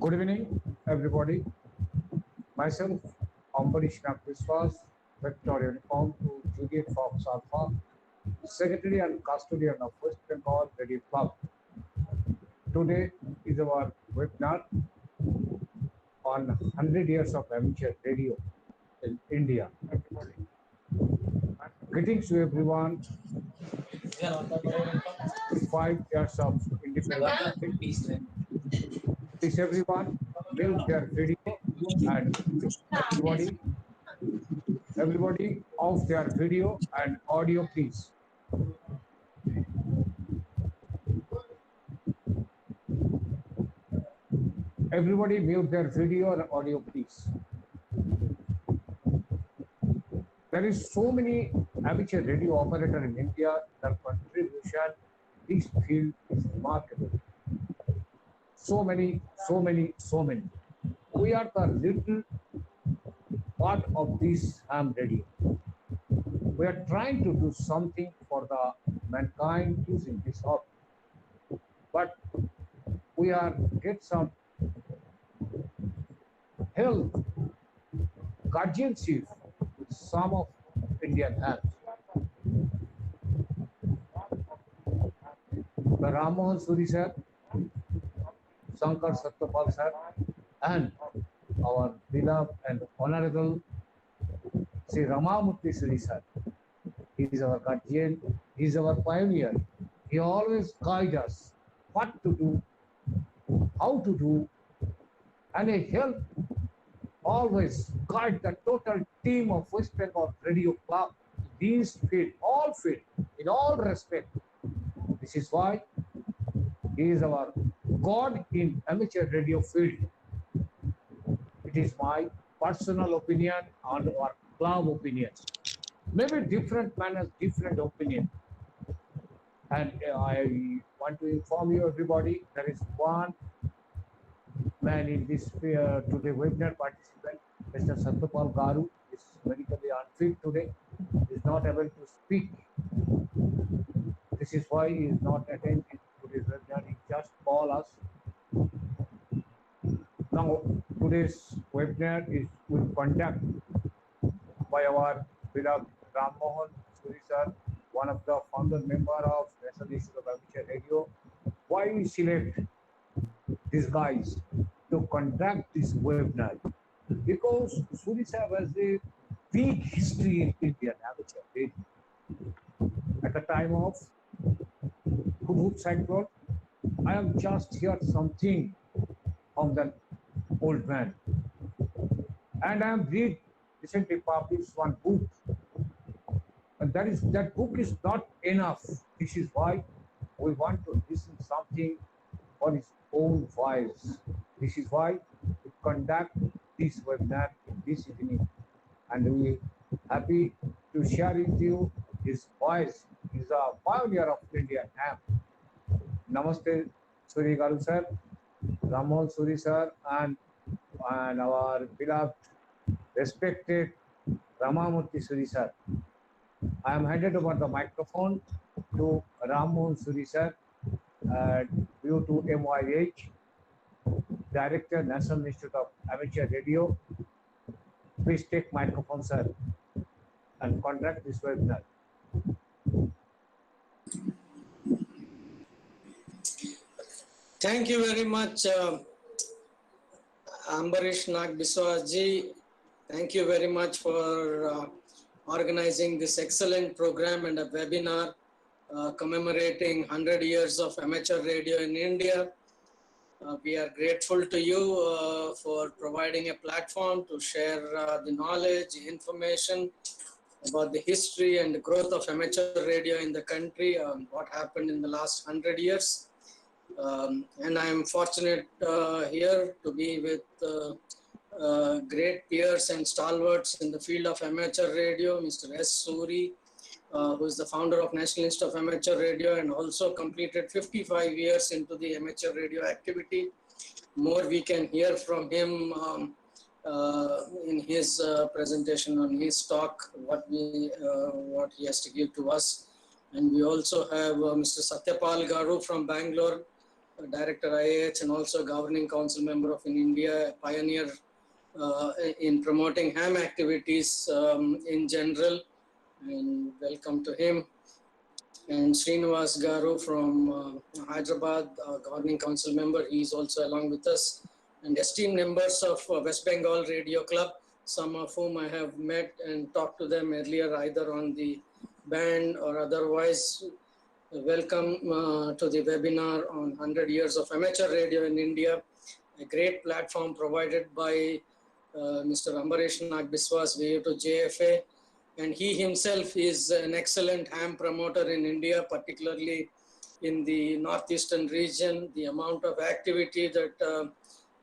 Good evening, everybody. Myself, Ambarish Nagviswas, Victoria Uniform to Juliet Fox Alpha, Secretary and Custodian of West Bengal Radio Club. Today is our webinar on 100 years of amateur radio in India. Greetings to everyone. 5 years of independence. Please everyone mute their video and everybody off their video and audio please. Everybody mute their video and audio please. There is so many amateur radio operator in India. Their contribution in this field is remarkable. So many. We are the little part of this ham radio. We are trying to do something for the mankind using this hobby. But we are get some help, guardianship with some of Indian hams. The Ram Mohan Suri sir, Shankar Satyapal sir, and our beloved and honorable Sri Ramamurthy Suri sir. He is our guardian, he is our pioneer. He always guides us what to do, how to do, and he help always guide the total team of West Bengal Radio Club. These field, all field, in all respect. This is why he is our God in amateur radio field. It is my personal opinion and our club opinion. Maybe different manners, different opinion. And I want to inform you everybody, there is one man in this today webinar participant, Mr. Satyapal Garu, is medically unfit today, is not able to speak. This is why he is not attending today's webinar. He just call us. Now, today's webinar is will conduct by our beloved Ram Mohan Suri sir, one of the founder member of National Institute of Amateur Radio. Why we select these guys to conduct this webinar? Because Suri sir has a big history in Indian amateur radio. At the time of Hudhud cyclone, I have just heard something from the old man. And I have read recently published one book. And that book is not enough. This is why we want to listen something on his own voice. This is why we conduct this webinar in this evening. And we are happy to share with you his voice. He is a pioneer of Indian ham. Namaste, Suri Garu sir, Ramon Suri sir, and our beloved, respected Ramamurthy Suri sir. I am handed over the microphone to Ram Mohan Suri sir, due to MYH, Director, National Institute of Amateur Radio. Please take microphone, sir, and conduct this webinar. Thank you very much, Ambarish Nagviswas ji. Thank you very much for organizing this excellent program and a webinar commemorating 100 years of amateur radio in India. We are grateful to you for providing a platform to share the knowledge, information about the history and the growth of amateur radio in the country, what happened in the last 100 years. And I am fortunate here to be with great peers and stalwarts in the field of amateur radio, Mr. S. Suri, who is the founder of National Institute of Amateur Radio and also completed 55 years into the amateur radio activity. More we can hear from him in his presentation on his talk, what he has to give to us. And we also have Mr. Satyapal Garu from Bangalore, Director IAH, and also Governing Council member of in India, pioneer in promoting ham activities in general. And welcome to him. And Srinivas Garu from Hyderabad, Governing Council member, he is also along with us. And esteemed members of West Bengal Radio Club, some of whom I have met and talked to them earlier, either on the band or otherwise. Welcome to the webinar on 100 years of amateur radio in India, a great platform provided by Mr. Ambarish Nag Biswas, VA to JFA. And he himself is an excellent ham promoter in India, particularly in the northeastern region. The amount of activity that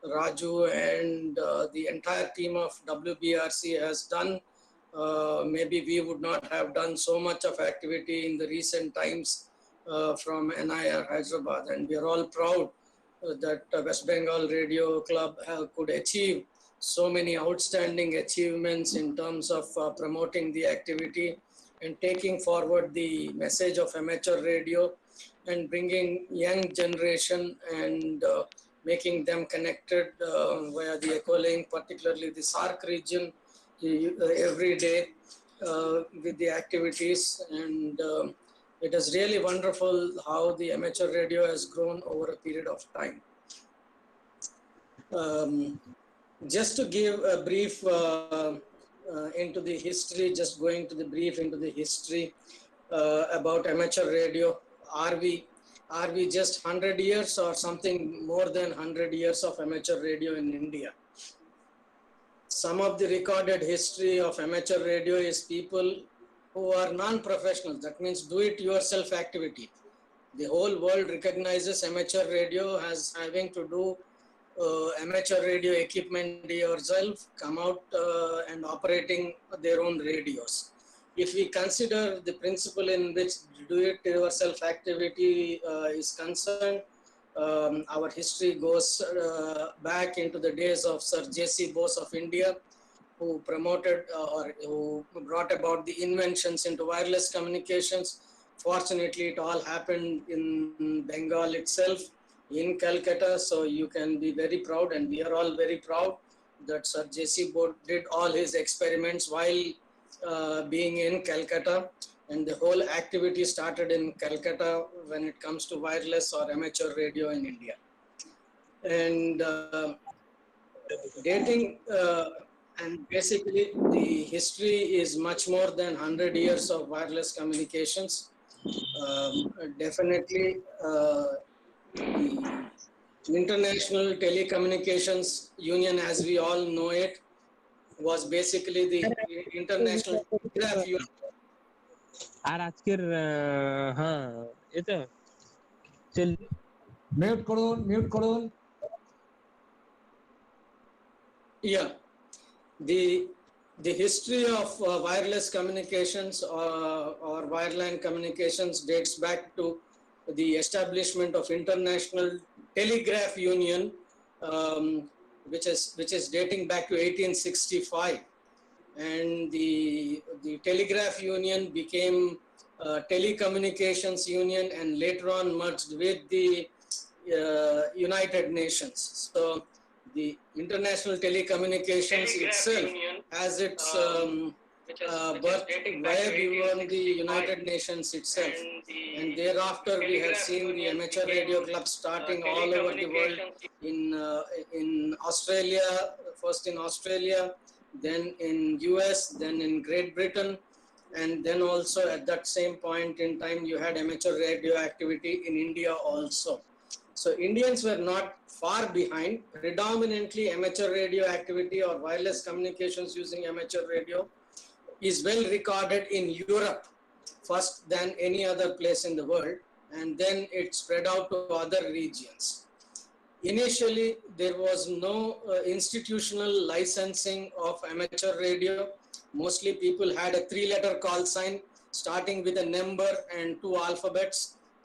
Raju and the entire team of WBRC has done, maybe we would not have done so much of activity in the recent times from NIR Hyderabad. And we are all proud that West Bengal Radio Club could achieve so many outstanding achievements in terms of promoting the activity and taking forward the message of amateur radio and bringing young generation and making them connected via the Echolink, particularly the SARC region, every day with the activities. And it is really wonderful how the amateur radio has grown over a period of time. Just to give a brief into the history, just going to the brief into the history about amateur radio. Are we just 100 years or something more than 100 years of amateur radio in India? Some of the recorded history of amateur radio is people who are non-professionals. That means do-it-yourself activity. The whole world recognizes amateur radio as having to do amateur radio equipment yourself, come out and operating their own radios. If we consider the principle in which do-it-yourself activity is concerned, our history goes back into the days of Sir J.C. Bose of India, who promoted or who brought about the inventions into wireless communications. Fortunately, it all happened in Bengal itself, in Calcutta, so you can be very proud, and we are all very proud that Sir J.C. Bose did all his experiments while being in Calcutta, and the whole activity started in Calcutta when it comes to wireless or amateur radio in India. And dating, and basically the history is much more than 100 years of wireless communications. Definitely, the International Telecommunications Union, as we all know it, was basically the International Telegraph Union. আর আজকের হ্যাঁ এটা চল mute করুন Yeah, the history of wireless communications or wireline communications dates back to the establishment of International Telegraph Union, which is dating back to 1865, and the Telegraph Union became Telecommunications Union and later on merged with the United Nations. So the International Telecommunications itself has its birth way beyond the United Nations itself, and thereafter we have seen the amateur radio clubs starting all over the world, in Australia, first in Australia, then in US, then in Great Britain, and then also at that same point in time you had amateur radio activity in India also. So Indians were not far behind. Predominantly amateur radio activity or wireless communications using amateur radio is well recorded in Europe first than any other place in the world, and then it spread out to other regions. Initially, there was no institutional licensing of amateur radio. Mostly people had a 3-letter call sign starting with a number and 2 alphabets.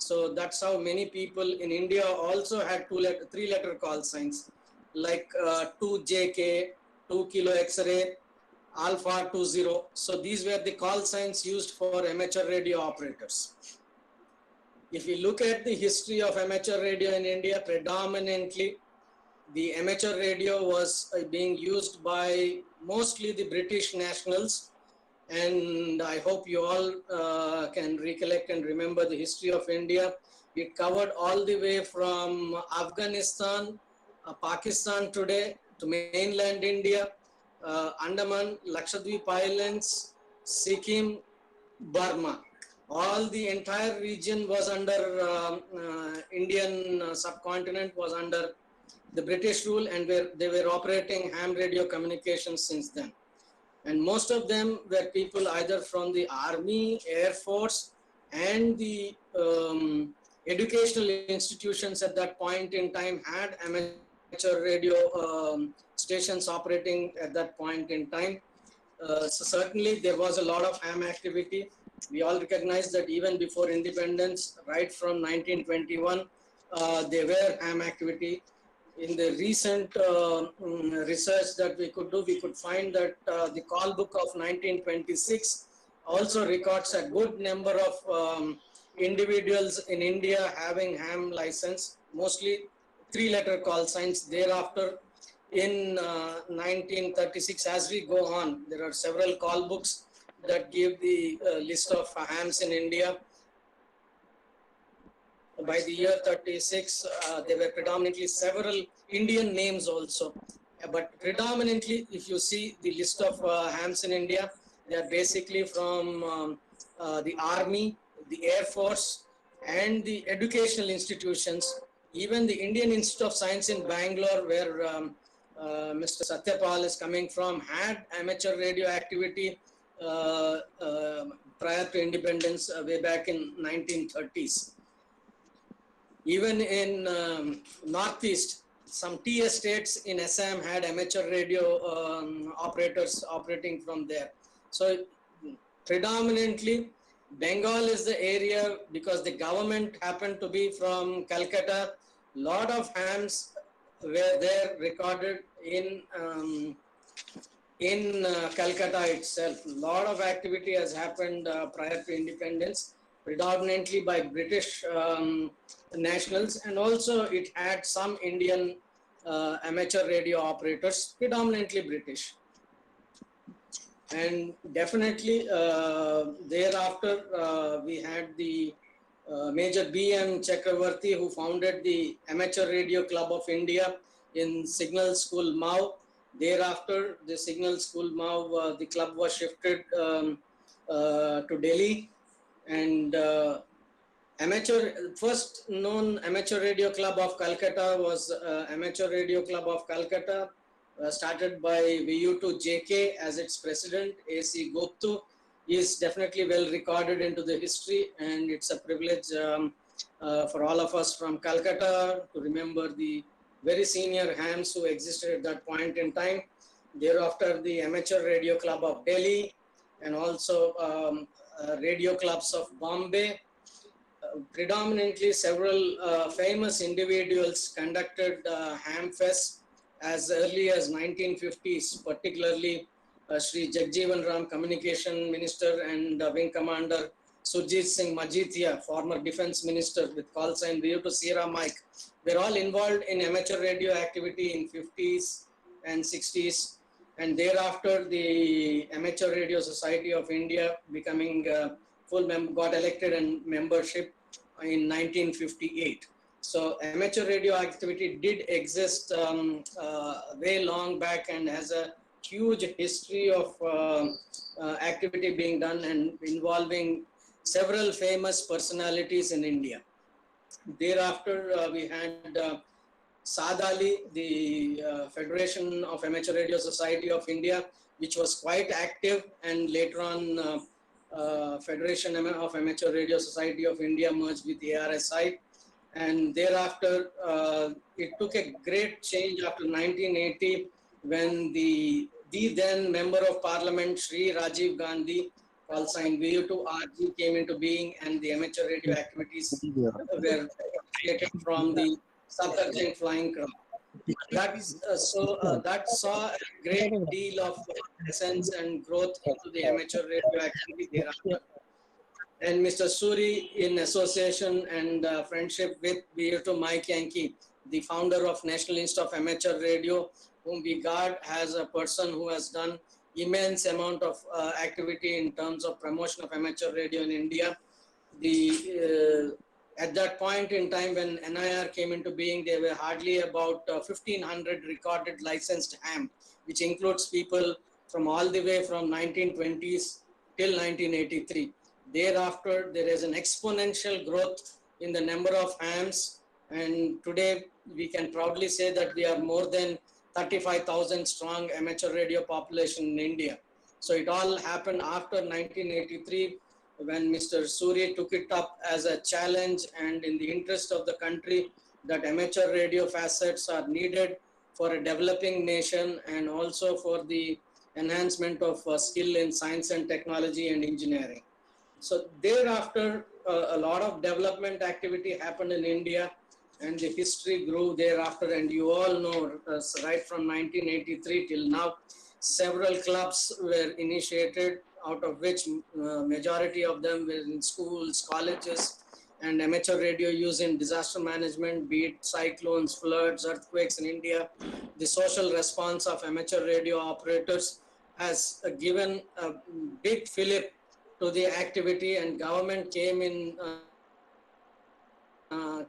So that's how many people in India also had 3-letter call signs, like 2JK, 2 Kilo X-ray, Alpha 20. So these were the call signs used for amateur radio operators. If we look at the history of amateur radio in India, predominantly the amateur radio was being used by mostly the British nationals. And I hope you all can recollect and remember the history of India. It covered all the way from Afghanistan, Pakistan today, to mainland India, Andaman, Lakshadweep Islands, Sikkim, Burma. All the entire region was under Indian subcontinent was under the British rule, and they were operating ham radio communications since then. And most of them were people either from the Army, Air Force, and the educational institutions at that point in time had amateur radio stations operating at that point in time. So certainly there was a lot of ham activity. We all recognize that even before independence, right from 1921, there were ham activity. In the recent research that we could do, we could find that the call book of 1926 also records a good number of individuals in India having ham license, mostly three-letter call signs. Thereafter, in 1936, as we go on, there are several call books that give the list of hams in India. By the year 36, there were predominantly several Indian names also. But predominantly, if you see the list of hams in India, they are basically from the Army, the Air Force, and the educational institutions. Even the Indian Institute of Science in Bangalore, where Mr. Satyapal is coming from, had amateur radio activity prior to independence way back in 1930s. Even in Northeast, some tea estates in Assam had amateur radio operators operating from there. So predominantly, Bengal is the area, because the government happened to be from Calcutta. Lot of hams were there recorded in Calcutta itself. Lot of activity has happened prior to independence, predominantly by British nationals, and also it had some Indian amateur radio operators, predominantly British. And definitely thereafter we had the Major B.M. Chakravarti, who founded the Amateur Radio Club of India in Signal School, Mau. Thereafter, the Signal School, Mau, the club was shifted to Delhi, and first known Amateur Radio Club of Calcutta was Amateur Radio Club of Calcutta, started by VU2 JK as its president. AC Goptu is definitely well recorded into the history, and it's a privilege for all of us from Calcutta to remember the very senior hams who existed at that point in time. Thereafter, the Amateur Radio Club of Delhi, and also radio clubs of Bombay. Predominantly several famous individuals conducted ham fest as early as 1950s, particularly Shri Jagjeevan Ram, Communication Minister, and Wing Commander Surjit Singh Majithia, former Defense Minister with call sign VU2 Sierra Mike. They're all involved in amateur radio activity in 50s and 60s. And thereafter, the Amateur Radio Society of India becoming got elected and membership in 1958. So amateur radio activity did exist way long back and has a huge history of activity being done and involving several famous personalities in India. Thereafter, we had Sadali, the Federation of Amateur Radio Society of India, which was quite active, and later on Federation of Amateur Radio Society of India merged with ARSI. And thereafter, it took a great change after 1980 when the then Member of Parliament, Shri Rajiv Gandhi, call sign VU2RG, came into being, and the amateur radio activities were created from the submerging flying craft. That saw a great deal of essence and growth into the amateur radio activity thereafter. And Mr. Suri, in association and friendship with Beato Mike Yankee, the founder of National Institute of Amateur Radio, whom we guard as a person who has done immense amount of activity in terms of promotion of amateur radio in India. At that point in time when NIR came into being, there were hardly about 1,500 recorded licensed ham, which includes people from all the way from 1920s till 1983. Thereafter, there is an exponential growth in the number of hams, and today we can proudly say that we are more than 35,000 strong amateur radio population in India. So it all happened after 1983 when Mr. Suri took it up as a challenge, and in the interest of the country, that amateur radio facets are needed for a developing nation and also for the enhancement of skill in science and technology and engineering. So thereafter, a lot of development activity happened in India, and the history grew thereafter. And you all know, right from 1983 till now, several clubs were initiated, out of which majority of them were in schools, colleges, and amateur radio use in disaster management, be it cyclones, floods, earthquakes in India. The social response of amateur radio operators has given a big fillip to the activity, and government came in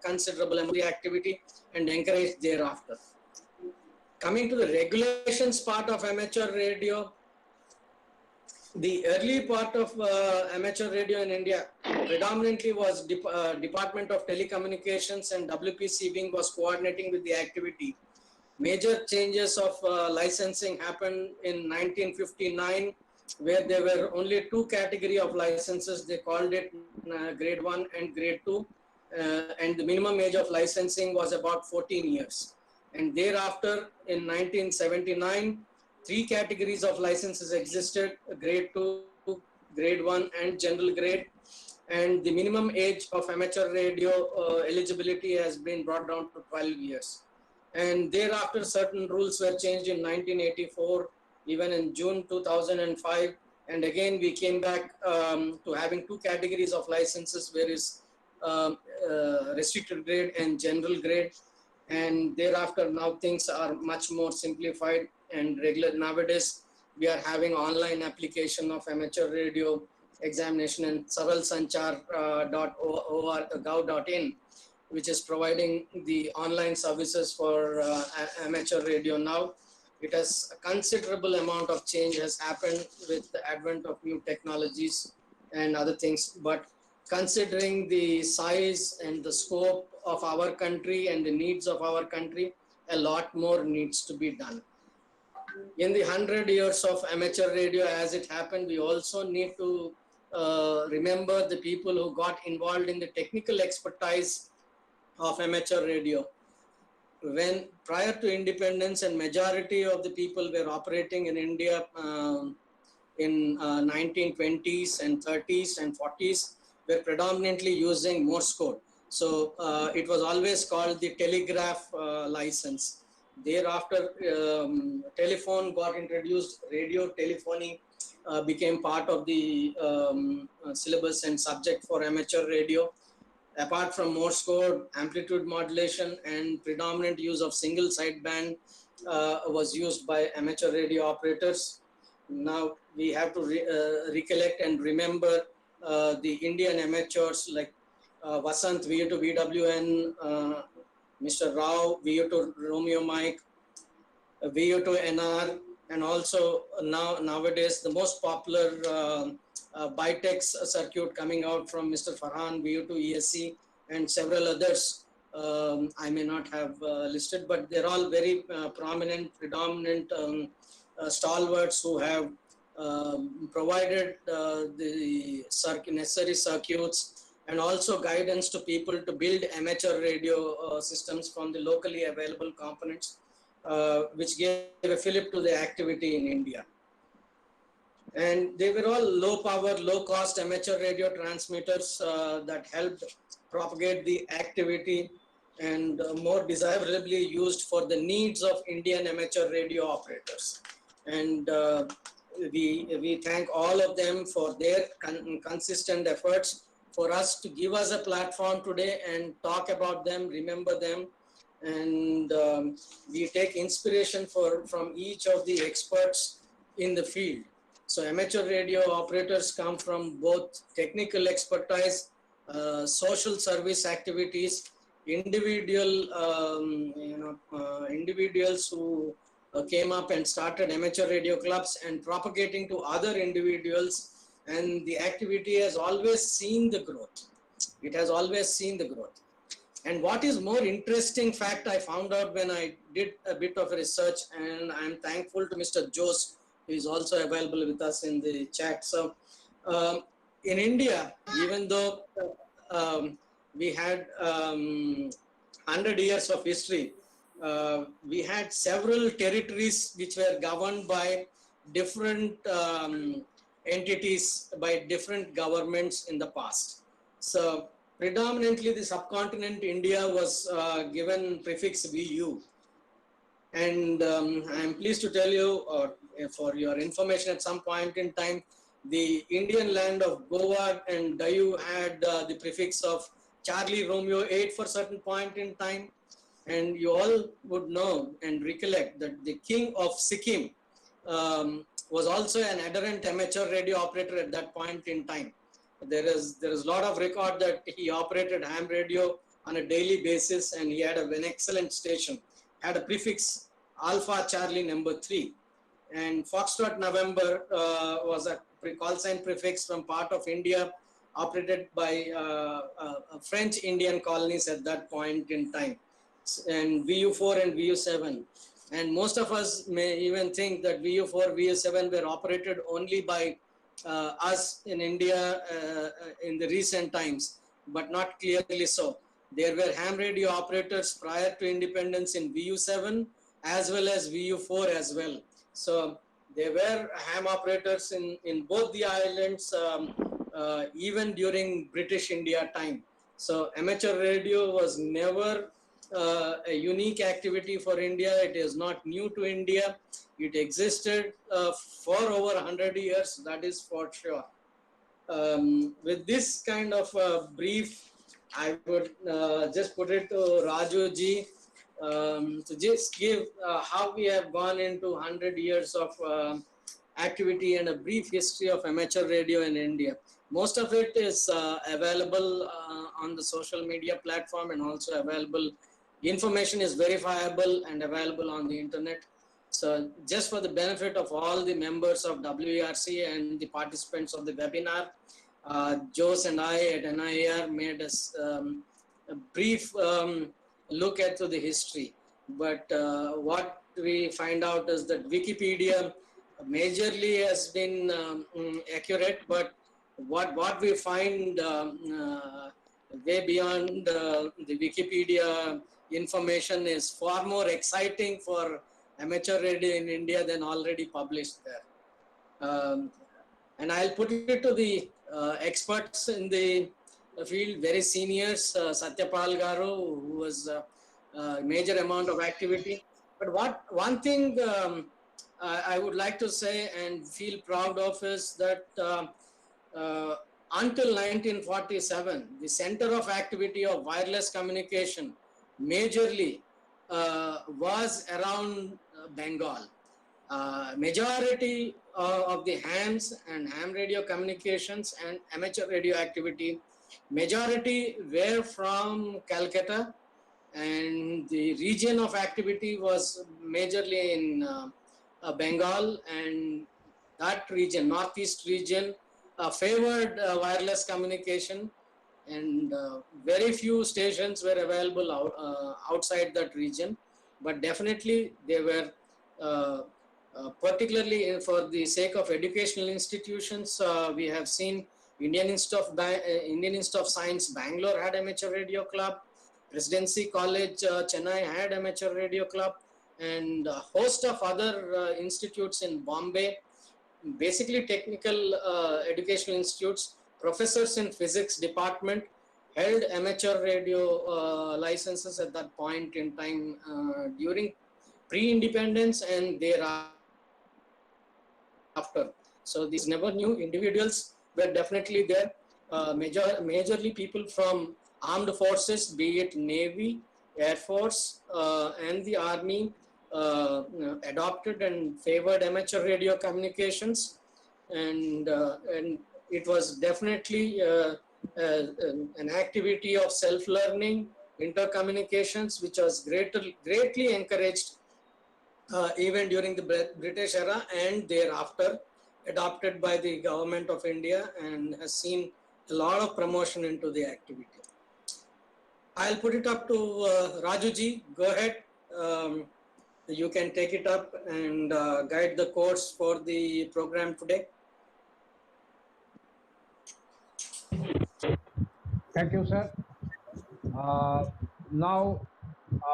considerable amount of the activity and encouraged thereafter. Coming to the regulations part of amateur radio, the early part of amateur radio in India predominantly was Department of Telecommunications, and WPC wing was coordinating with the activity. Major changes of licensing happened in 1959, where there were only two category of licenses. They called it grade 1 and grade 2, and the minimum age of licensing was about 14 years. And thereafter, in 1979, three categories of licenses existed: grade 2, grade 1, and general grade. And the minimum age of amateur radio eligibility has been brought down to 12 years. And thereafter, certain rules were changed in 1984, even in June 2005. And again, we came back to having two categories of licenses, where is restricted grade and general grade. And thereafter, now things are much more simplified and regular. Nowadays, we are having online application of amateur radio examination in savalsanchar.gov.in, which is providing the online services for amateur radio now. It has a considerable amount of change has happened with the advent of new technologies and other things. But considering the size and the scope of our country and the needs of our country, a lot more needs to be done. In the 100 years of amateur radio as it happened, we also need to remember the people who got involved in the technical expertise of amateur radio. When prior to independence, and majority of the people were operating in India in 1920s and 30s and 40s, were predominantly using Morse code. So it was always called the telegraph license. Thereafter, telephone got introduced, radio telephony became part of the syllabus and subject for amateur radio. Apart from Morse code, amplitude modulation and predominant use of single sideband was used by amateur radio operators. Now we have to recollect and remember the Indian amateurs like Vasant, VU to VWN, Mr. Rao, VU to Romeo Mike, VU to NR, and also nowadays the most popular Bitex circuit coming out from Mr. Farhan, VU to ESC, and several others I may not have listed, but they're all very prominent, predominant stalwarts who have provided the necessary circuits and also guidance to people to build amateur radio systems from the locally available components, which gave a fillip to the activity in India. And they were all low power, low cost amateur radio transmitters that helped propagate the activity and more desirably used for the needs of Indian amateur radio operators. And we thank all of them for their consistent efforts for us to give us a platform today and talk about them, remember them, and we take inspiration from each of the experts in the field. So amateur radio operators come from both technical expertise, social service activities, individuals who came up and started amateur radio clubs and propagating to other individuals, and the activity has always seen the growth. It has always seen the growth. And what is more interesting fact I found out when I did a bit of research, and I'm thankful to Mr. Jose, who is also available with us in the chat. So in India, even though we had 100 years of history, we had several territories which were governed by different entities, by different governments in the past. So predominantly the subcontinent India was given prefix VU. And I'm pleased to tell you, or for your information at some point in time, the Indian land of Goa and Dayu had the prefix of Charlie Romeo 8 for a certain point in time. And you all would know and recollect that the king of Sikkim was also an adherent amateur radio operator at that point in time. There is a lot of record that he operated ham radio on a daily basis, and he had an excellent station, had a prefix Alpha Charlie number 3. And Foxtrot November was a call sign prefix from part of India operated by French Indian colonies at that point in time, and VU4 and VU7. And most of us may even think that VU4, VU7 were operated only by us in India in the recent times, but not clearly so. There were ham radio operators prior to independence in VU7 as well as VU4 as well. So there were ham operators in both the islands even during British India time. So amateur radio was never a unique activity for India. It is not new to India. It existed for over 100 years, that is for sure. With this kind of brief, I would just put it to Raju ji to just give how we have gone into 100 years of activity and a brief history of amateur radio in India. Most of it is available on the social media platform, and also available. Information is verifiable and available on the internet. So just for the benefit of all the members of WERC and the participants of the webinar, Jose and I at NIAR made us a brief look at the history. But what we find out is that Wikipedia majorly has been accurate, but what we find way beyond the Wikipedia information is far more exciting for amateur radio in India than already published there. And I'll put it to the experts in the field, very seniors, Satyapal Garu, who was a major amount of activity. But one thing I would like to say and feel proud of is that until 1947, the center of activity of wireless communication majorly was around Bengal. Majority of the hams and ham radio communications and amateur radio activity, majority were from Calcutta, and the region of activity was majorly in Bengal, and that region, northeast region, favored wireless communication, and very few stations were available outside that region. But definitely they were particularly for the sake of educational institutions. We have seen Indian Institute of Science Bangalore had amateur radio club, Presidency College Chennai had amateur radio club, and a host of other institutes in Bombay, basically technical educational institutes. Professors in physics department held amateur radio licenses at that point in time during pre-independence and thereafter thereafter. So these never new individuals were definitely there. Majorly people from armed forces, be it Navy, Air Force, and the Army, adopted and favored amateur radio communications, and it was definitely an activity of self-learning, intercommunications, which was greatly encouraged even during the British era and thereafter, adopted by the government of India, and has seen a lot of promotion into the activity. I'll put it up to Raju ji. Go ahead. You can take it up and guide the course for the program today. Thank you, sir. Now,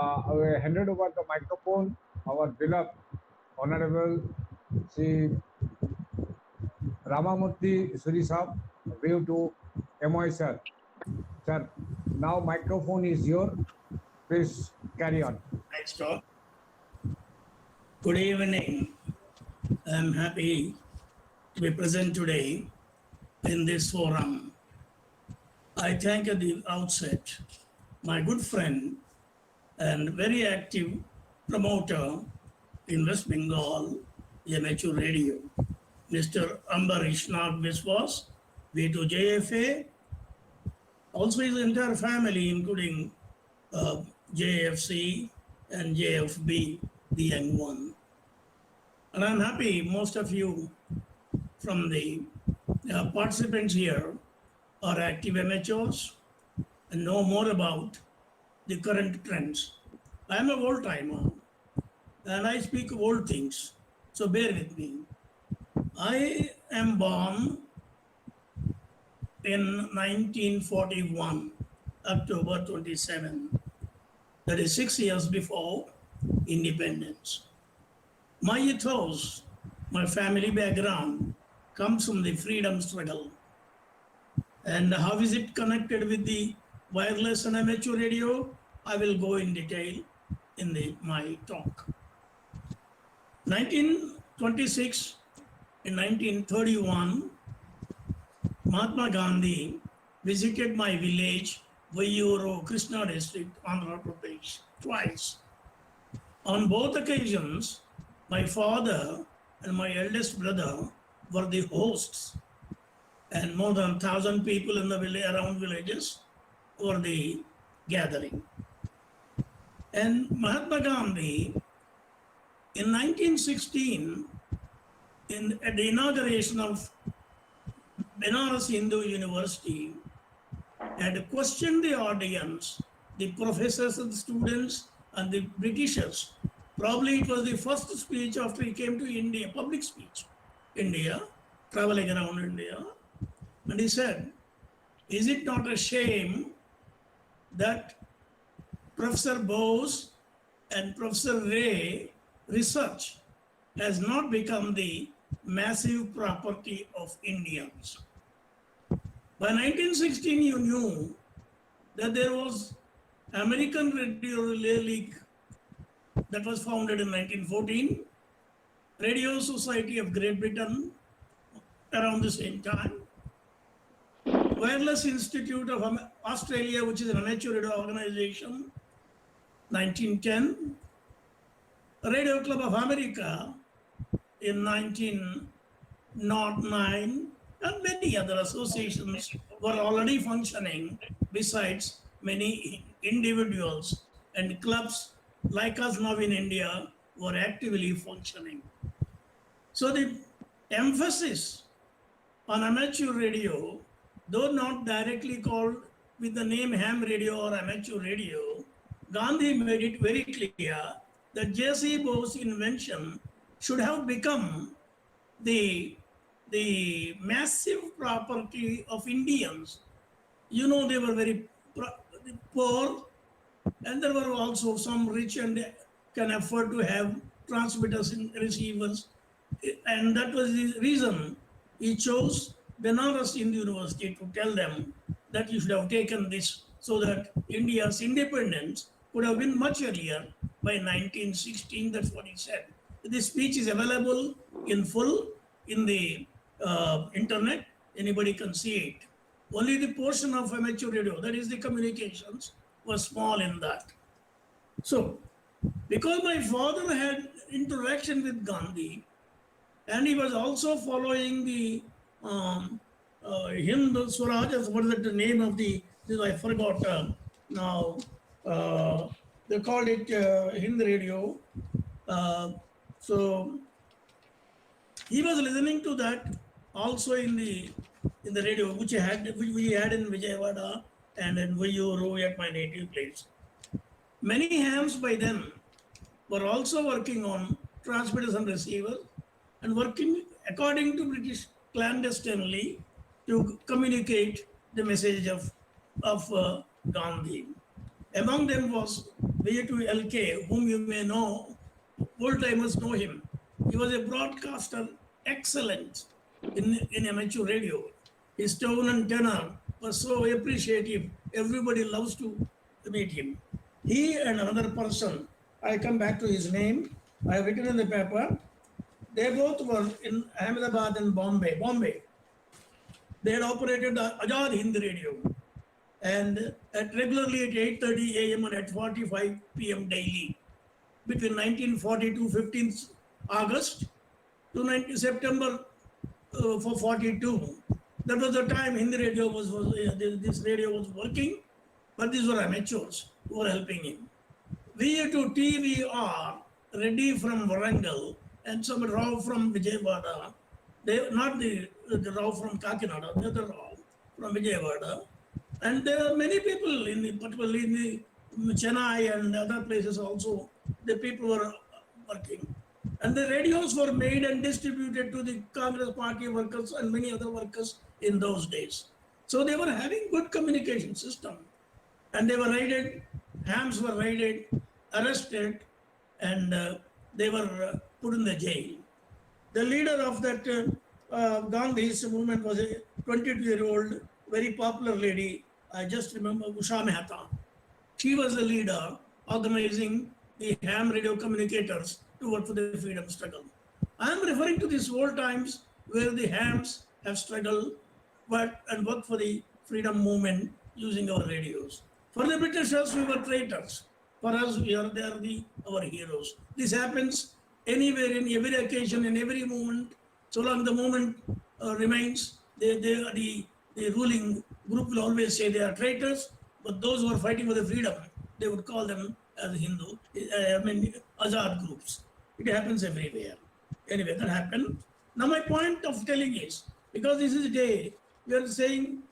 I will hand over the microphone, our beloved Honorable Sri Ramamurthy Suri Saab, view to MOI, sir. Sir, now microphone is yours. Please carry on. Nice talk. Good evening. I'm happy to be present today in this forum. I thank at the outset my good friend and very active promoter in West Bengal, amateur radio, Mr. Ambarish Nag Biswas, V2JFA, also his entire family, including JFC and JFB, the young one. And I'm happy most of you from the participants here are active amateurs and know more about the current trends. I'm an old timer and I speak of old things, so bear with me. I am born in 1941, October 27. That is 6 years before independence. My ethos, my family background comes from the freedom struggle. And how is it connected with the wireless and amateur radio? I will go in detail in my talk. 1926 and 1931, Mahatma Gandhi visited my village, Vayuru, Krishna district, Andhra Pradesh, twice. On both occasions, my father and my eldest brother were the hosts, and more than 1,000 people in the village, around villages were the gathering. And Mahatma Gandhi, in 1916, at the inauguration of Benares Hindu University, had questioned the audience, the professors and the students and the Britishers. Probably it was the first speech after he came to India, public speech, India, traveling around India. And he said, is it not a shame that Professor Bose and Professor Ray research has not become the massive property of Indians? By 1916, you knew that there was American Radio Relay League that was founded in 1914, Radio Society of Great Britain around the same time, Wireless Institute of Australia, which is an amateur radio organization, 1910, Radio Club of America in 1909, and many other associations were already functioning, besides many individuals and clubs like us now in India were actively functioning. So the emphasis on amateur radio, though not directly called with the name ham radio or amateur radio, Gandhi made it very clear that J.C. Bose's invention should have become the massive property of Indians. You know, they were very poor, and there were also some rich and can afford to have transmitters and receivers. And that was the reason he chose Benares Hindu University to tell them that you should have taken this so that India's independence could have been much earlier by 1916. That's what he said. This speech is available in full in the internet. Anybody can see it. Only the portion of amateur radio, that is the communications, was small in that. So, because my father had interaction with Gandhi, and he was also following the Hind Swaraj, what is the name of the, I forgot now, they called it Hind Radio. So he was listening to that also in the radio, which we had in Vijayawada and in Vayuru at my native place. Many hams by then were also working on transmitters and receivers and working according to British clandestinely to communicate the message of Gandhi. Among them was V2LK, whom you may know, old timers know him. He was a broadcaster, excellent in amateur radio. His tone and tenor was so appreciative. Everybody loves to meet him. He and another person, I come back to his name, I have written in the paper. They both were in Ahmedabad and Bombay. They had operated Azad Hind Radio and regularly at 8:30 a.m. and at 45 p.m. daily between 1942, 15th August to September for 42. That was the time Hindi radio this radio was working, but these were amateurs who were helping him. VA to TVR, Reddy from Warangal and some Rao from Vijayawada, they not the Rao from Kakinada, the other Rao from Vijayawada. And there are many people, particularly in the Chennai and other places also, the people were working. And the radios were made and distributed to the Congress party workers and many other workers in those days. So they were having good communication system. And they were raided, hams were raided, arrested, and they were put in the jail. The leader of that Gandhi's movement was a 22-year-old, very popular lady. I just remember Usha Mehta. She was the leader organizing the ham radio communicators to work for the freedom struggle. I am referring to these old times where the hams have struggled and worked for the freedom movement using our radios. For the Britishers, we were traitors. For us, they are our heroes. This happens anywhere, in every occasion, in every movement. So long the movement remains, the ruling group will always say they are traitors, but those who are fighting for the freedom, they would call them as Hindu, Azad groups. It happens everywhere. Anyway, that happened. Now my point of telling is, because this is a day, we are saying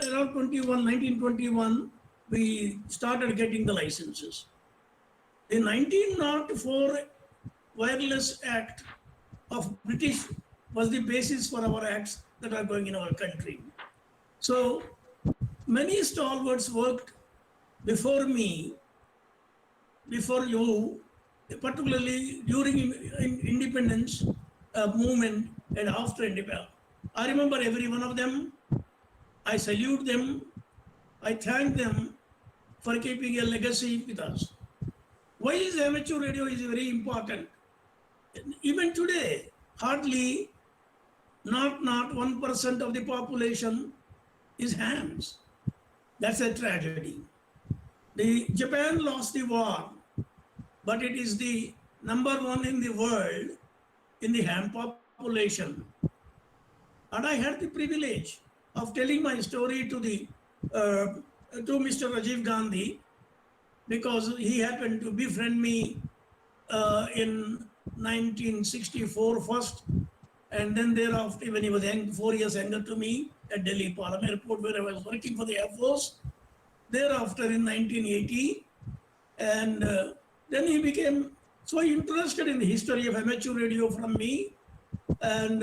around 1921, we started getting the licenses. The 1904 Wireless Act of British was the basis for our acts that are going in our country. So many stalwarts worked before me, before you, particularly during independence movement and after independence. I remember every one of them. I salute them. I thank them for keeping a legacy with us. Why is amateur radio is very important? Even today, hardly not 1% of the population is hams. That's a tragedy. Japan lost the war, but it is the #1 in the world in the ham population. And I had the privilege of telling my story to Mr. Rajiv Gandhi, because he happened to befriend me in 1964 first, and then thereafter, when he was 4 years younger to me at Delhi Palam Airport, where I was working for the Air Force. Thereafter in 1980, and then he became so interested in the history of amateur radio from me, and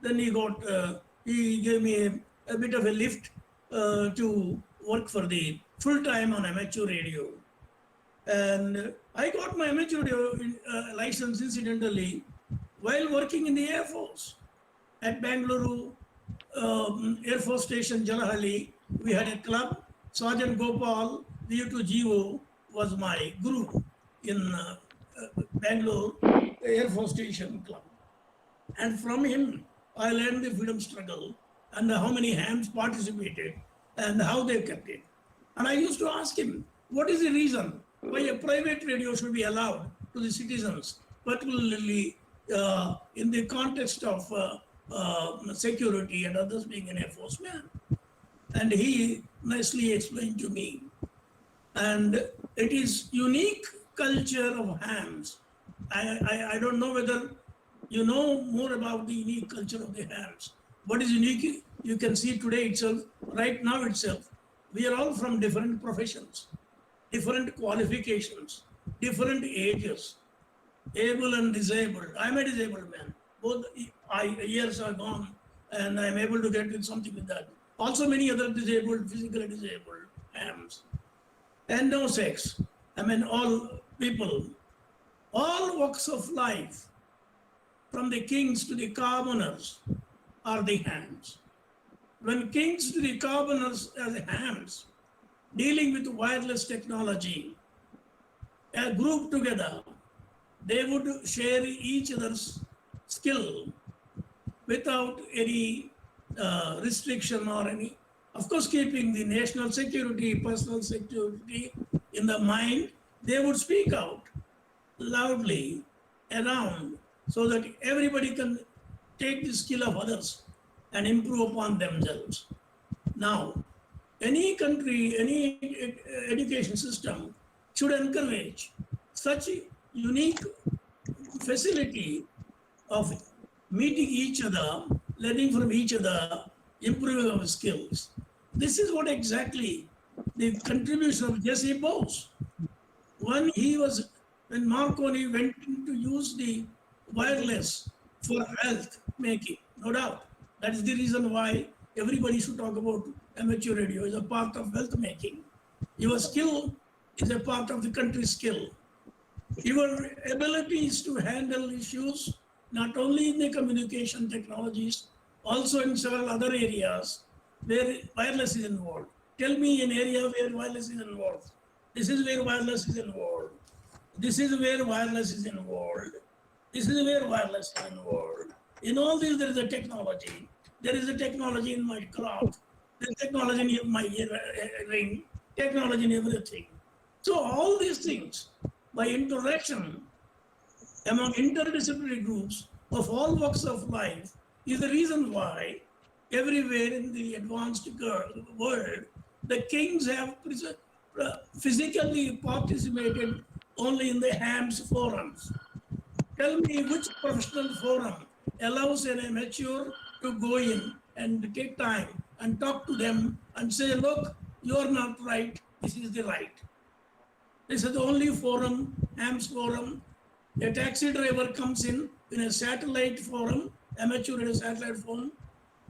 then he gave me a bit of a lift to work for the full time on amateur radio. And I got my amateur radio license incidentally while working in the Air Force. At Bangalore Air Force Station, Jalahalli, we had a club. Sergeant Gopal, VU2GO, was my guru in Bangalore Air Force Station Club. And from him, I learned the freedom struggle and how many hams participated and how they kept it. And I used to ask him, what is the reason why a private radio should be allowed to the citizens, particularly in the context of security and others being an Air Force man? And he nicely explained to me. And it is unique culture of hams. I don't know whether you know more about the unique culture of the hams. What is unique, you can see today itself, right now itself, we are all from different professions, different qualifications, different ages, able and disabled. I'm a disabled man. Both years are gone and I'm able to get with something with that. Also many other disabled, physically disabled hams. And no sex. I mean, all people, all walks of life, from the kings to the commoners, are the hams. When kings to the commoners are the hams, dealing with wireless technology, a group together, they would share each other's skill without any restriction or any, of course, keeping the national security, personal security in the mind. They would speak out loudly around so that everybody can take the skill of others and improve upon themselves. Now, any country, any education system should encourage such a unique facility of meeting each other, learning from each other, improving our skills. This is what exactly the contribution of Jesse Bowes. When Marconi went to use the wireless for health making, no doubt. That is the reason why everybody should talk about amateur radio as a part of wealth making. Your skill is a part of the country's skill. Your abilities to handle issues, not only in the communication technologies, also in several other areas where wireless is involved. Tell me an area where wireless is involved. This is where wireless is involved. This is where wireless is involved. This is where wireless is involved. In all this, there is a technology. There is a technology in my clock. There is technology in my ring. Technology in everything. So all these things, by interaction among interdisciplinary groups of all walks of life, is the reason why everywhere in the advanced world, the kings have physically participated only in the hams forums. Tell me which professional forum allows an amateur to go in and take time and talk to them and say, look, you're not right, this is the right. This is the only forum, hams forum. A taxi driver comes in a satellite forum, amateur in a satellite forum.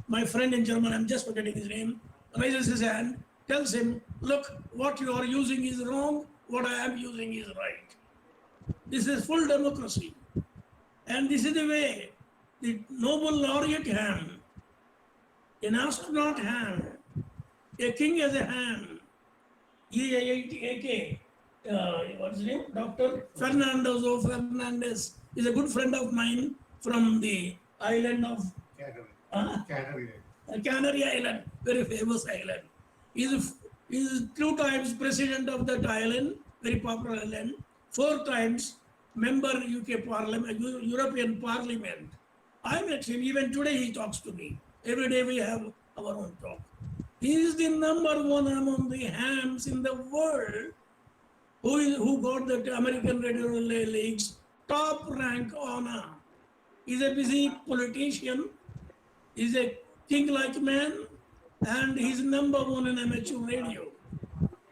My friend in German, I'm just forgetting his name, raises his hand, tells him, look, what you are using is wrong, what I am using is right. This is full democracy. And this is the way the Nobel laureate ham, an astronaut ham, a king as a ham, EAK, what's his name? Dr. Fernando Fernandez is a good friend of mine from the island of Canary Island, very famous island. He's 2 times president of that island, very popular island, 4 times member UK Parliament, European Parliament. I met him, even today he talks to me. Every day we have our own talk. He is the #1 among the hams in the world who got the American Radio Relay League's top rank honor. He's a busy politician, he's a king-like man, and he's #1 in amateur radio.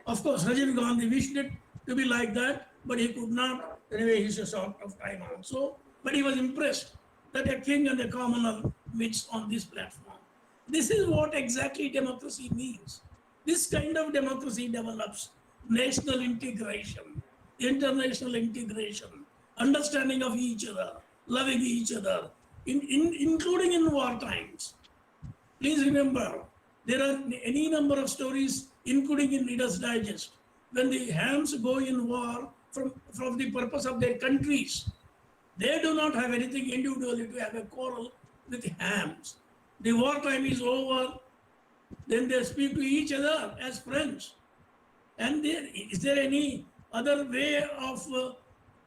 Of course, Rajiv Gandhi wished it to be like that, but he could not. Anyway, he's a short of time also. But he was impressed that a king and a commoner meets on this platform. This is what exactly democracy means. This kind of democracy develops national integration, international integration, understanding of each other, loving each other, including in war times. Please remember, there are any number of stories, including in Reader's Digest, when the hams go in war from the purpose of their countries. They do not have anything individually to have a quarrel with hams. The wartime is over, then they speak to each other as friends. And is there any other way of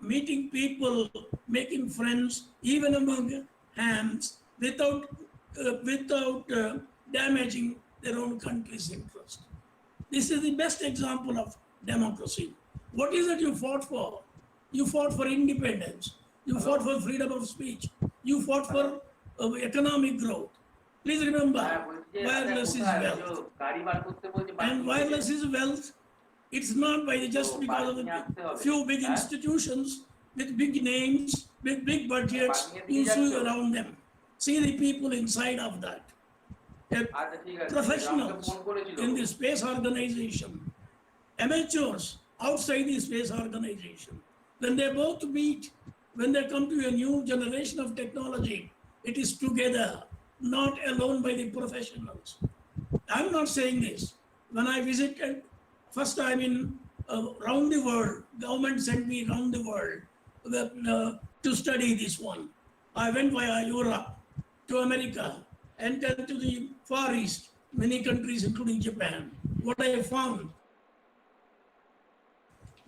meeting people, making friends, even among hams, without damaging their own country's interest? This is the best example of democracy. What is it you fought for? You fought for independence. You fought for freedom of speech. You fought for economic growth. Please remember, wireless is wealth. And wireless is wealth. It's not just because of the few big institutions with big names, with big budgets, you see around them. See the people inside of that. Professionals in the space organization, amateurs outside the space organization. When they both meet, when they come to a new generation of technology, it is together, not alone by the professionals. I'm not saying this. When I visited first time in around the world, government sent me around the world to study this one. I went via Europe to America and then to the Far East, many countries including Japan. What I found,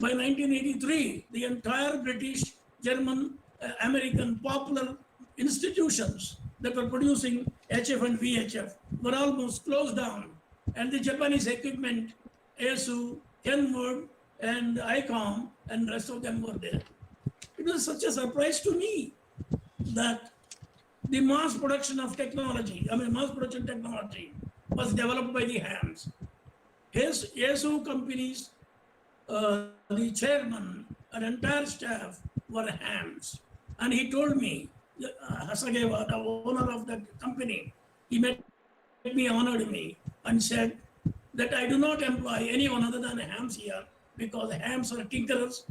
by 1983, the entire British, German, American popular institutions that were producing HF and VHF were almost closed down. And the Japanese equipment, ASU, Kenwood, and ICOM, and the rest of them were there. It was such a surprise to me that the mass production of technology, mass production technology was developed by the hams. His ASU companies, the chairman and entire staff were hams. And he told me, Hasegawa, the owner of that company, he met me, honored me, and said that I do not employ anyone other than hams here because hams are thinkers,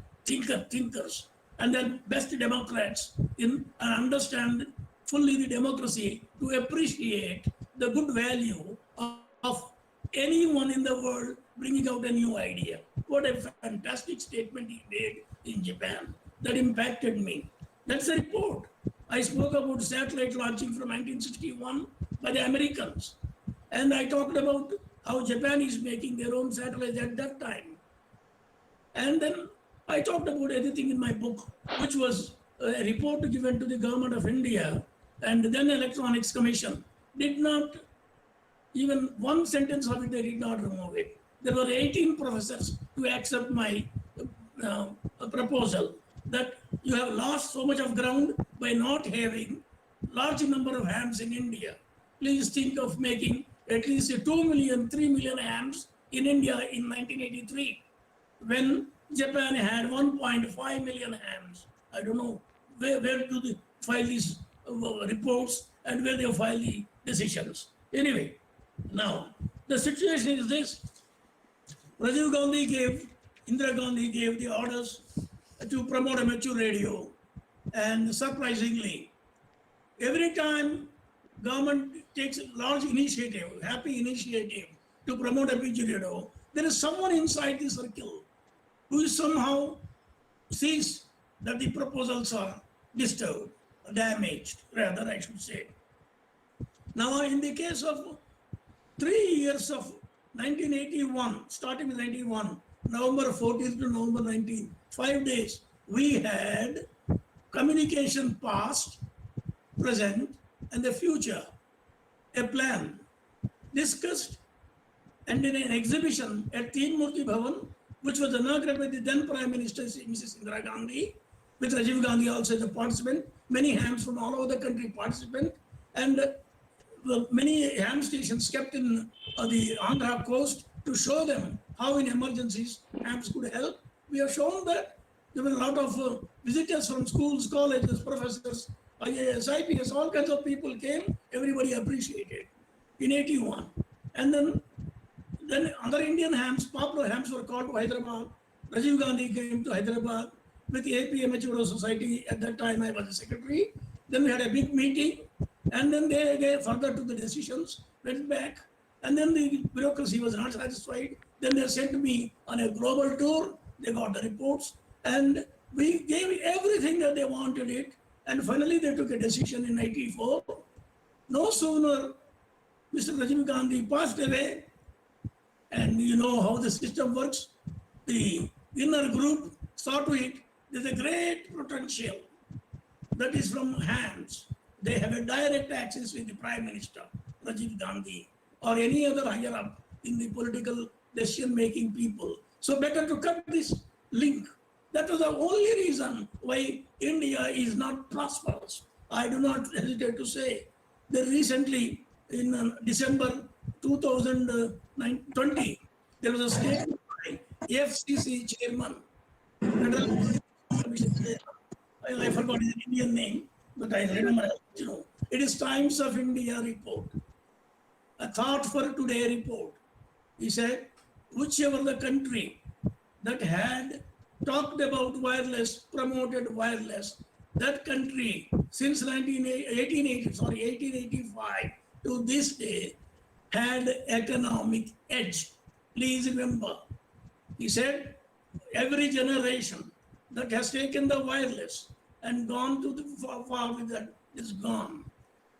and they're best democrats and understand fully the democracy to appreciate the good value of anyone in the world bringing out a new idea. What a fantastic statement he made in Japan. That impacted me. That's a report. I spoke about satellite launching from 1961 by the Americans. And I talked about how Japan is making their own satellites at that time. And then I talked about everything in my book, which was a report given to the government of India, and then Electronics Commission did not, even one sentence of it, they did not remove it. There were 18 professors to accept my proposal that you have lost so much of ground by not having large number of hams in India. Please think of making at least 2 million, 3 million hams in India in 1983, when Japan had 1.5 million hams. I don't know where do they file these reports and where they file the decisions. Anyway, now the situation is this. Indira Gandhi gave the orders to promote amateur radio, and surprisingly, every time government takes a large initiative, happy initiative to promote amateur radio, there is someone inside the circle who somehow sees that the proposals are disturbed, damaged, rather I should say. Now in the case of 3 years of 1981, starting with 91, November 14th to November 19th, 5 days, we had communication past, present, and the future, a plan discussed, and in an exhibition at Teen Murti Bhavan, which was inaugurated by the then Prime Minister, Mrs. Indira Gandhi, with Rajiv Gandhi also as a participant, many hams from all over the country participant, and many ham stations kept in the Andhra coast to show them how in emergencies hams could help. We have shown that there were a lot of visitors from schools, colleges, professors, IAS, IPS, all kinds of people came, everybody appreciated in 81. And then other Indian hams, popular hams were called to Hyderabad. Rajiv Gandhi came to Hyderabad with the AP Amateur Society. At that time, I was a secretary. Then we had a big meeting, and then they further took the decisions, went back, and then the bureaucracy was not satisfied. Then they sent me on a global tour. They got the reports, and we gave everything that they wanted it. And finally, they took a decision in '94 No sooner Mr. Rajiv Gandhi passed away, and you know how the system works. The inner group saw to it there's a great potential that is from hands. They have a direct access with the Prime Minister, Rajiv Gandhi, or any other higher up in the political decision-making people. So better to cut this link. That was the only reason why India is not prosperous. I do not hesitate to say that recently in December 2020, there was a statement by FCC chairman, Federal Commission Chairman. I forgot his Indian name, but I remember, you know, it is Times of India report, a thought for today report. He said, whichever the country that had talked about wireless, promoted wireless, that country since 1885 to this day had economic edge. Please remember, he said, every generation that has taken the wireless and gone to the far with that is gone.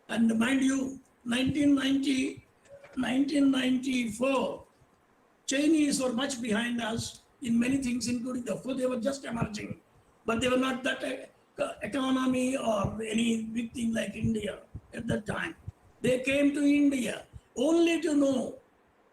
And mind you, 1994, Chinese were much behind us in many things, including, of course, they were just emerging, but they were not that economy or any big thing like India at that time. They came to India only to know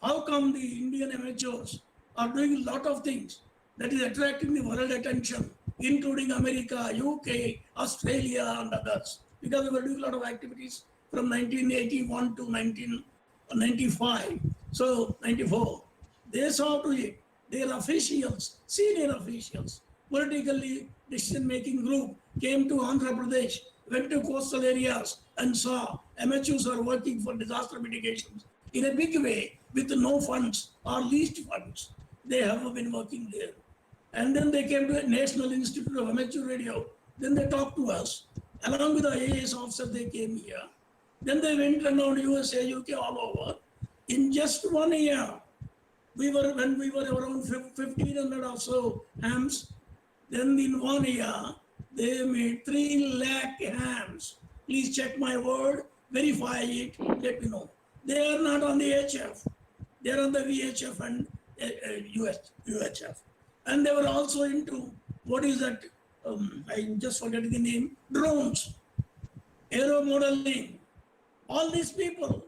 how come the Indian amateurs are doing a lot of things that is attracting the world attention, including America, UK, Australia, and others. Because we were doing a lot of activities from 1981 to 1995, so 94. They saw to it, their officials, senior officials, politically decision-making group came to Andhra Pradesh, went to coastal areas and saw amateurs are working for disaster mitigations in a big way with no funds or least funds. They have been working there. And then they came to National Institute of Amateur Radio. Then they talked to us. Along with the IAS officers, they came here. Then they went around USA, UK, all over. In just 1 year, when we were around 1,500 or so hams, then in 1 year, they made 3 lakh hams. Please check my word, verify it, let me know. They are not on the HF. They are on the VHF and UHF. And they were also into, what is that? I'm just forgetting the name, drones, aero modeling. All these people,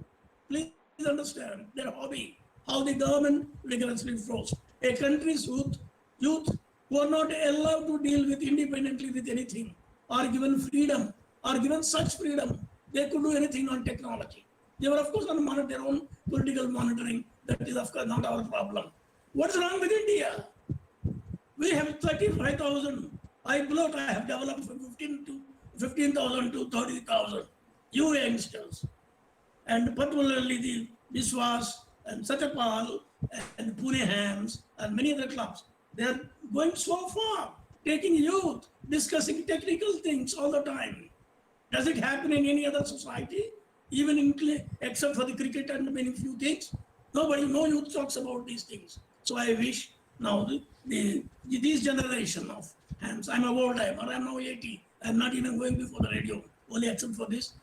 please understand their hobby, how the government rigorously forced. A country's youth who are not allowed to deal with independently with anything, are given freedom, are given such freedom, they could do anything on technology. They were, of course, on their own political monitoring. That is, of course, not our problem. What's wrong with India? We have 35,000. I have developed from 15,000 to 30,000. You youngsters. And particularly the Biswas and Satyapal and Pune Hams and many other clubs. They are going so far, taking youth, discussing technical things all the time. Does it happen in any other society? Even except for the cricket and many few things? No youth talks about these things. So I wish now this generation of hams, I'm a old timer, I'm now 80. I'm not even going before the radio, only except for this,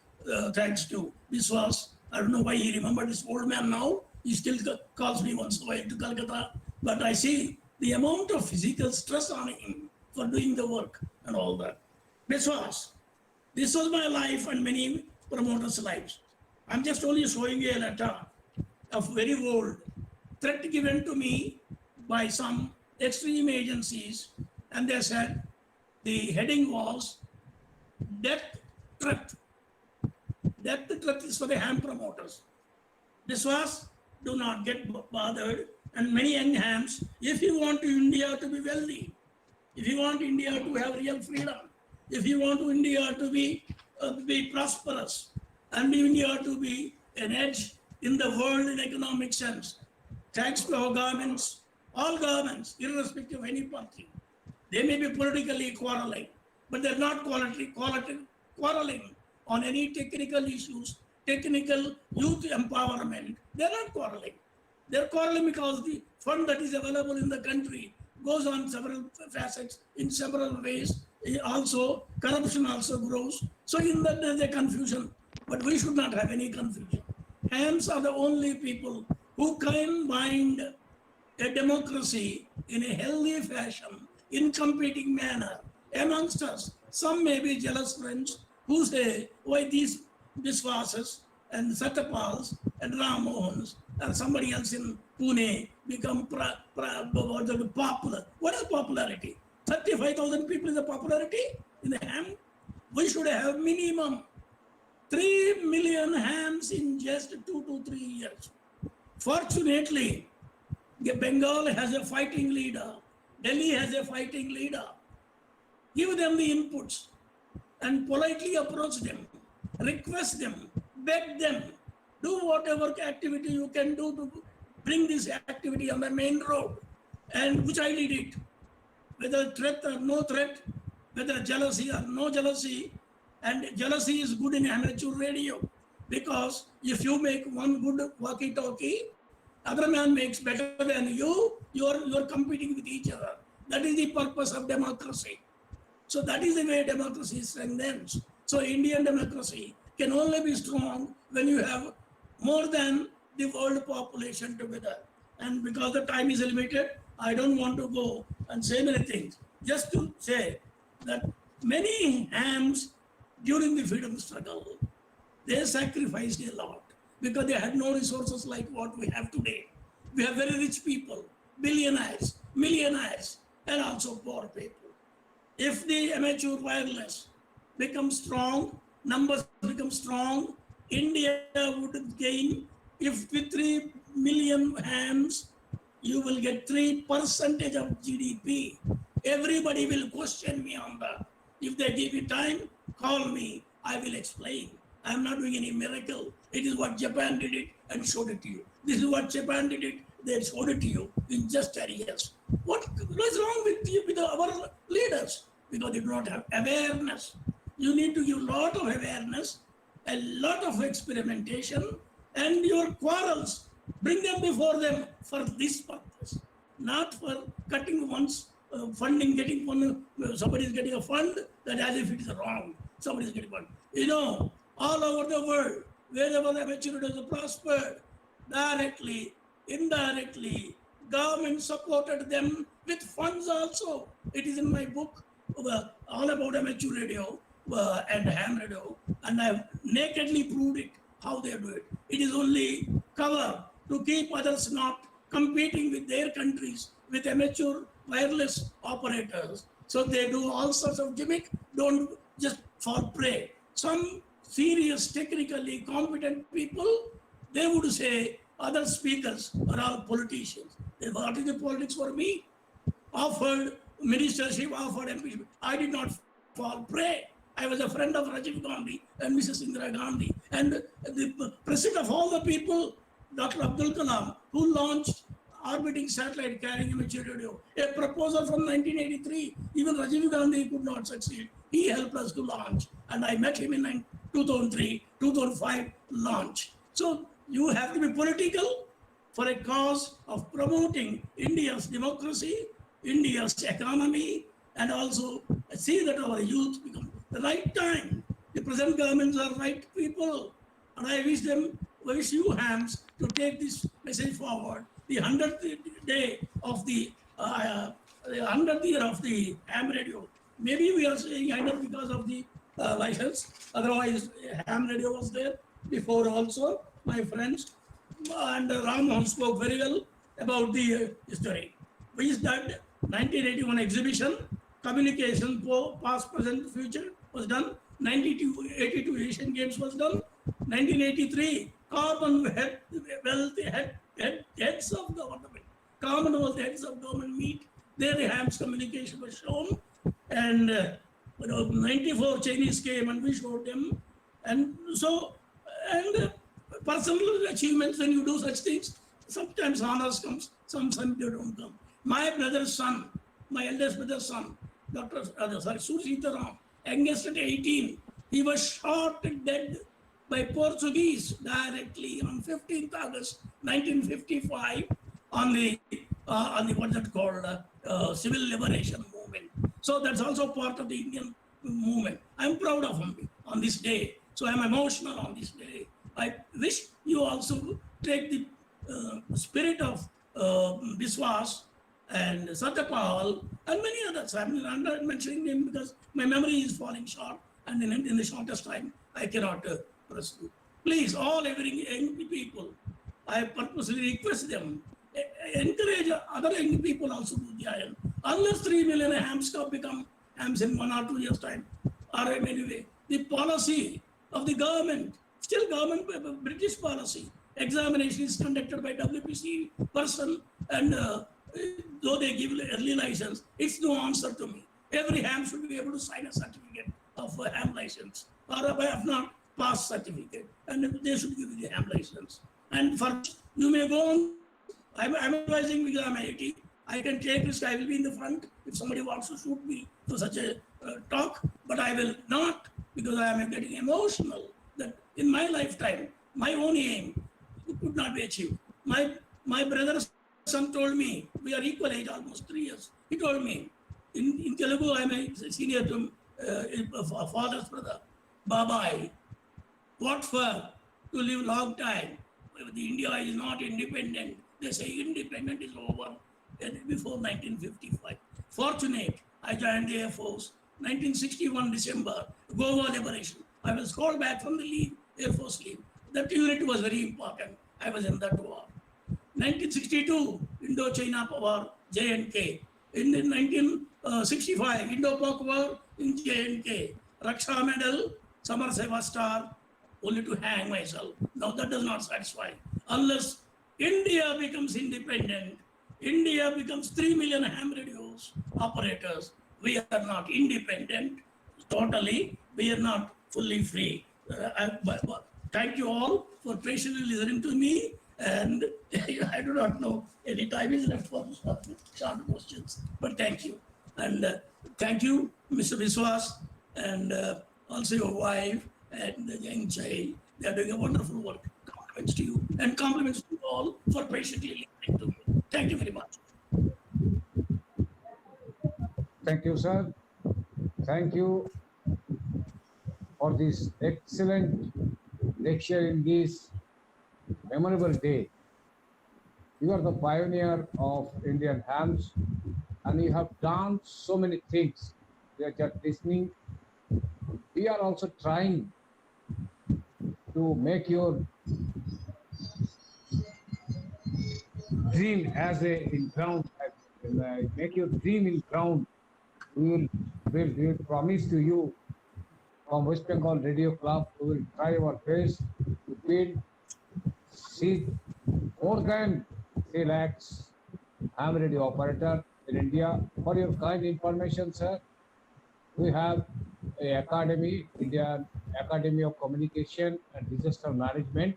thanks to Biswas. I don't know why he remembered this old man now. He still calls me once in a while to Calcutta. But I see the amount of physical stress on him for doing the work and all that. This was my life and many promoters' lives. I'm just only showing you a letter of very old threat given to me by some extreme agencies, and they said the heading was death threat. Death threat is for the ham promoters. This was, do not get bothered, and many young hams, if you want India to be wealthy, if you want India to have real freedom, if you want India to be prosperous, and India to be an edge in the world in economic sense, thanks to our governments, all governments, irrespective of any party, they may be politically quarreling, but they're not quarreling on any technical issues, technical youth empowerment. They're not quarreling. They're quarreling because the fund that is available in the country goes on several facets in several ways. Also, corruption also grows. So in that there's a confusion. but we should not have any confusion. Hams are the only people who can bind a democracy in a healthy fashion, in competing manner amongst us. Some may be jealous friends who say, why these Biswases and Satyapals and Ram Mohans and somebody else in Pune become popular. What is popularity? 35,000 people is a popularity in the ham. We should have minimum 3 million hams in just 2 to 3 years. Fortunately, Bengal has a fighting leader. Delhi has a fighting leader. Give them the inputs and politely approach them, request them, beg them, do whatever activity you can do to bring this activity on the main road, and which I did it. Whether threat or no threat, whether jealousy or no jealousy, and jealousy is good in amateur radio, because if you make one good walkie-talkie, other man makes better than you, you're competing with each other. That is the purpose of democracy. So that is the way democracy strengthens. So Indian democracy can only be strong when you have more than the world population together. And because the time is limited, I don't want to go and say many things. Just to say that many hams during the freedom struggle, they sacrificed a lot because they had no resources like what we have today. We have very rich people, billionaires, millionaires, and also poor people. If the amateur wireless becomes strong, numbers become strong, India would gain, if with 3 million hams, you will get 3% of GDP. Everybody will question me on that. If they give you time, call me, I will explain. I'm not doing any miracle. It is what Japan did it and showed it to you. This is what Japan did it, they showed it to you in just areas. What is wrong with our leaders? Because they do not have awareness. You need to give a lot of awareness, a lot of experimentation, and your quarrels, bring them before them for this purpose, not for cutting one's funding, getting one, somebody is getting a fund, that as if it is wrong, somebody is getting one. You know, all over the world, wherever the amateur has prospered, directly, indirectly, government supported them with funds also. It is in my book, all about amateur radio and ham radio, and I've nakedly proved it, how they do it. It is only cover to keep others not competing with their countries, with amateur wireless operators. So they do all sorts of gimmick, don't just fall prey. Some serious, technically competent people, they would say other speakers are all politicians. What is the politics for me? Offered ministership, offered MP. I did not fall prey. I was a friend of Rajiv Gandhi and Mrs. Indira Gandhi. And the president of all the people, Dr. Abdul Kalam, who launched orbiting satellite carrying amateur radio, a proposal from 1983, even Rajiv Gandhi could not succeed. He helped us to launch. And I met him in 2003, 2005 launch. So you have to be political for a cause of promoting India's democracy, India's economy, and also see that our youth become the right time. The present governments are right people. And I wish you hams to take this message forward. The 100th day of the 100th year of the ham radio. Maybe we are saying 100 because of the license. Otherwise, ham radio was there before also. My friends and Ram spoke very well about the history. We started 1981 exhibition, communication, past, present, future was done. 82 Asian Games was done. 1983, Commonwealth heads of government, Commonwealth heads of government meet. There the hams communication was shown. And 94 Chinese came and we showed them. And so, and personal achievements, when you do such things, sometimes honors comes, sometimes they don't come. My brother's son, my eldest brother's son, Sursita Ram, youngest at 18, he was shot dead by Portuguese directly on 15th August 1955 on the what's that called, civil liberation movement. So that's also part of the Indian movement. I'm proud of him on this day. So I'm emotional on this day. I wish you also take the spirit of Biswas and Satyapal and many others. I'm not mentioning them because my memory is falling short, and in the shortest time, I cannot pursue. Please, all every young people, I purposely request them, encourage other young people also to join. Unless 3 million hams become hams in 1 or 2 years' time, or anyway, the policy of the government, still government British policy, examination is conducted by WPC person, and though they give early license, it's no answer to me. Every ham should be able to sign a certificate of a ham license, or if not, pass certificate, and they should give you the ham license. And first, you may go on. I'm advising because I'm 80. I can take risk. I will be in the front if somebody wants to shoot me for such a talk, but I will not because I am getting emotional that in my lifetime, my own aim could not be achieved. My brother's son told me, we are equal age, almost 3 years. He told me, in Telugu, I'm a senior to father's brother, Babai, what for to live long time? The India is not independent. They say independent is over before 1955. Fortunate, I joined the Air Force, 1961 December, Goa liberation. I was called back from the leave, Air Force leave. That unit was very important. I was in that war. 1962, Indo-China War, J&K. In 1965, Indo-Pak War in J&K. Raksha Medal, Samar Seva Star, only to hang myself. Now that does not satisfy. Unless India becomes independent, India becomes 3 million ham radios operators. We are not independent totally. We are not fully free. Thank you all for patiently listening to me. And I do not know any time is left for short questions, but thank you. And thank you, Mr. Biswas, and also your wife and the young child. They are doing a wonderful work. Compliments to you and compliments to you all for patiently listening to me. Thank you very much. Thank you, sir. Thank you for this excellent lecture in this memorable day. You are the pioneer of Indian hams, and you have done so many things. We are just listening. We are also trying to make your dream as a in ground, make your dream in ground. We will promise to you from West Bengal Radio Club, we will try our best to build more than 3 lakhs ham radio operator in India. For your kind information, sir, we have a academy, Indian Academy of Communication and Disaster Management.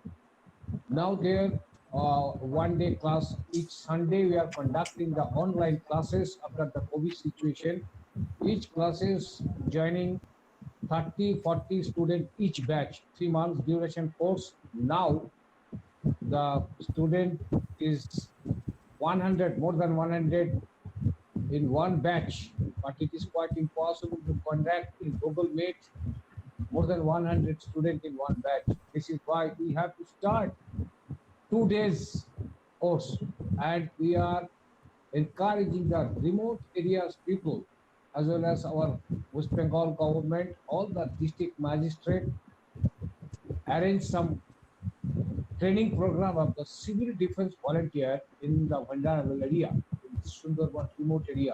Now there, one-day class each Sunday, we are conducting the online classes after the COVID situation. Each class is joining 30-40 students each batch, 3 months duration course. Now the student is 100, more than 100 in one batch, but it is quite impossible to conduct in Google Meet more than 100 students in one batch. This is why we have to start 2 days course, and we are encouraging the remote areas people as well as our West Bengal government, all the district magistrate arrange some training program of the civil defense volunteer in the vulnerable area, in Sundarban remote area,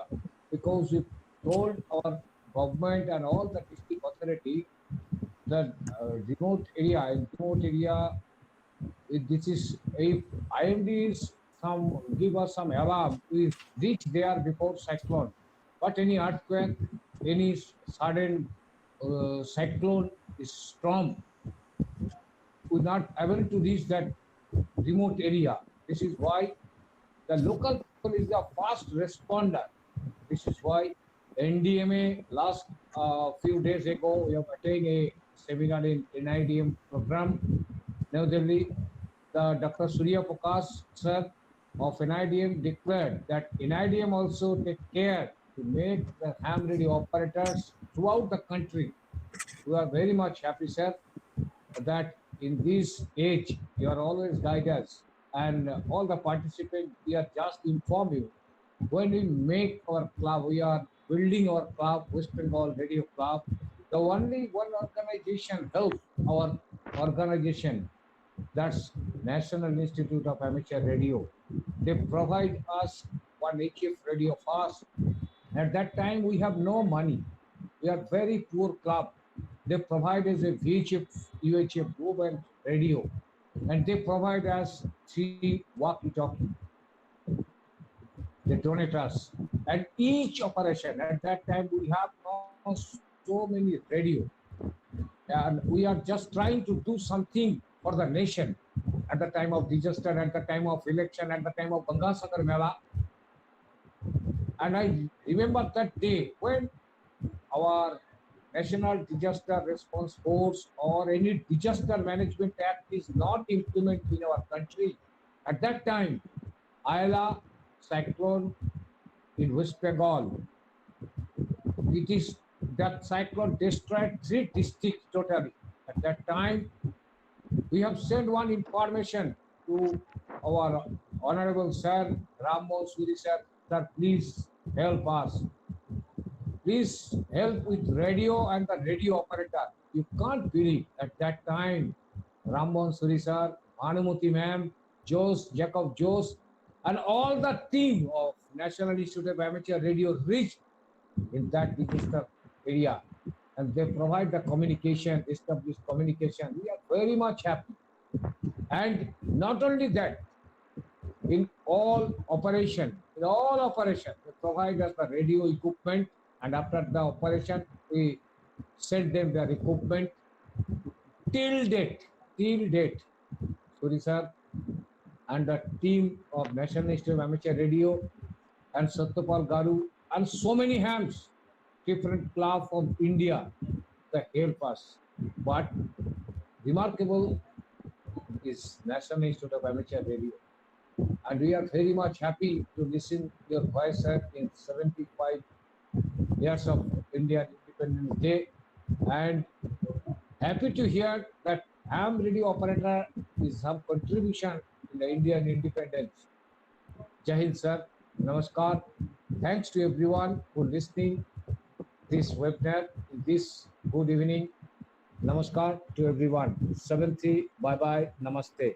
because we told our government and all the district authority that remote area, this is if IMDs give us some alarm, we reach there before cyclone. But any earthquake, any sudden cyclone, storm, we're not able to reach that remote area. This is why the local people is the fast responder. This is why NDMA last few days ago, we have attended a seminar in NIDM program. New Delhi, the Dr. Surya Prakash sir of NIDM declared that NIDM also take care to make the ham radio operators throughout the country. We are very much happy, sir. that in this age, you are always guide us, and all the participants, we are just inform you. When we make our club, we are building our club, West Bengal Radio Club. The only one organization help our organization, that's National Institute of Amateur Radio. They provide us one HF radio fast. At that time, we have no money. We are very poor club. They provide us a VHF, UHF movement radio, and they provide us 3 walkie-talkie. They donate us, and each operation at that time we have now so many radio, and we are just trying to do something for the nation at the time of disaster, at the time of election, at the time of Gangasagar Mela. And I remember that day when our National Disaster Response Force or any Disaster Management Act is not implemented in our country. At that time, Ayala cyclone in West Bengal, it is that cyclone destroyed 3 districts totally. At that time, we have sent one information to our Honorable Sir, Ram Mohan Suri Sir, that please help us. Please help with radio and the radio operator. You can't believe at that time, Ram Mohan Suri Sir, Anumuti Ma'am, Jose, Jacob Jose, and all the team of National Institute of Amateur Radio reached in that disaster area. And they provide the communication, established communication. We are very much happy. And not only that, in all operation, they provide us the radio equipment, and after the operation, we send them their equipment till date, Suri sir and the team of National Institute of Amateur Radio and Satyapal Garu and so many hands, different clubs from India, that help us. But remarkable is National Institute of Amateur Radio. And we are very much happy to listen your voice, sir, in 75 years of Indian Independence Day, and happy to hear that ham radio operator is some contribution in the Indian independence. Jai Hind, sir. Namaskar. Thanks to everyone who listening this webinar this good evening. Namaskar to everyone. 7-3. Bye bye. Namaste.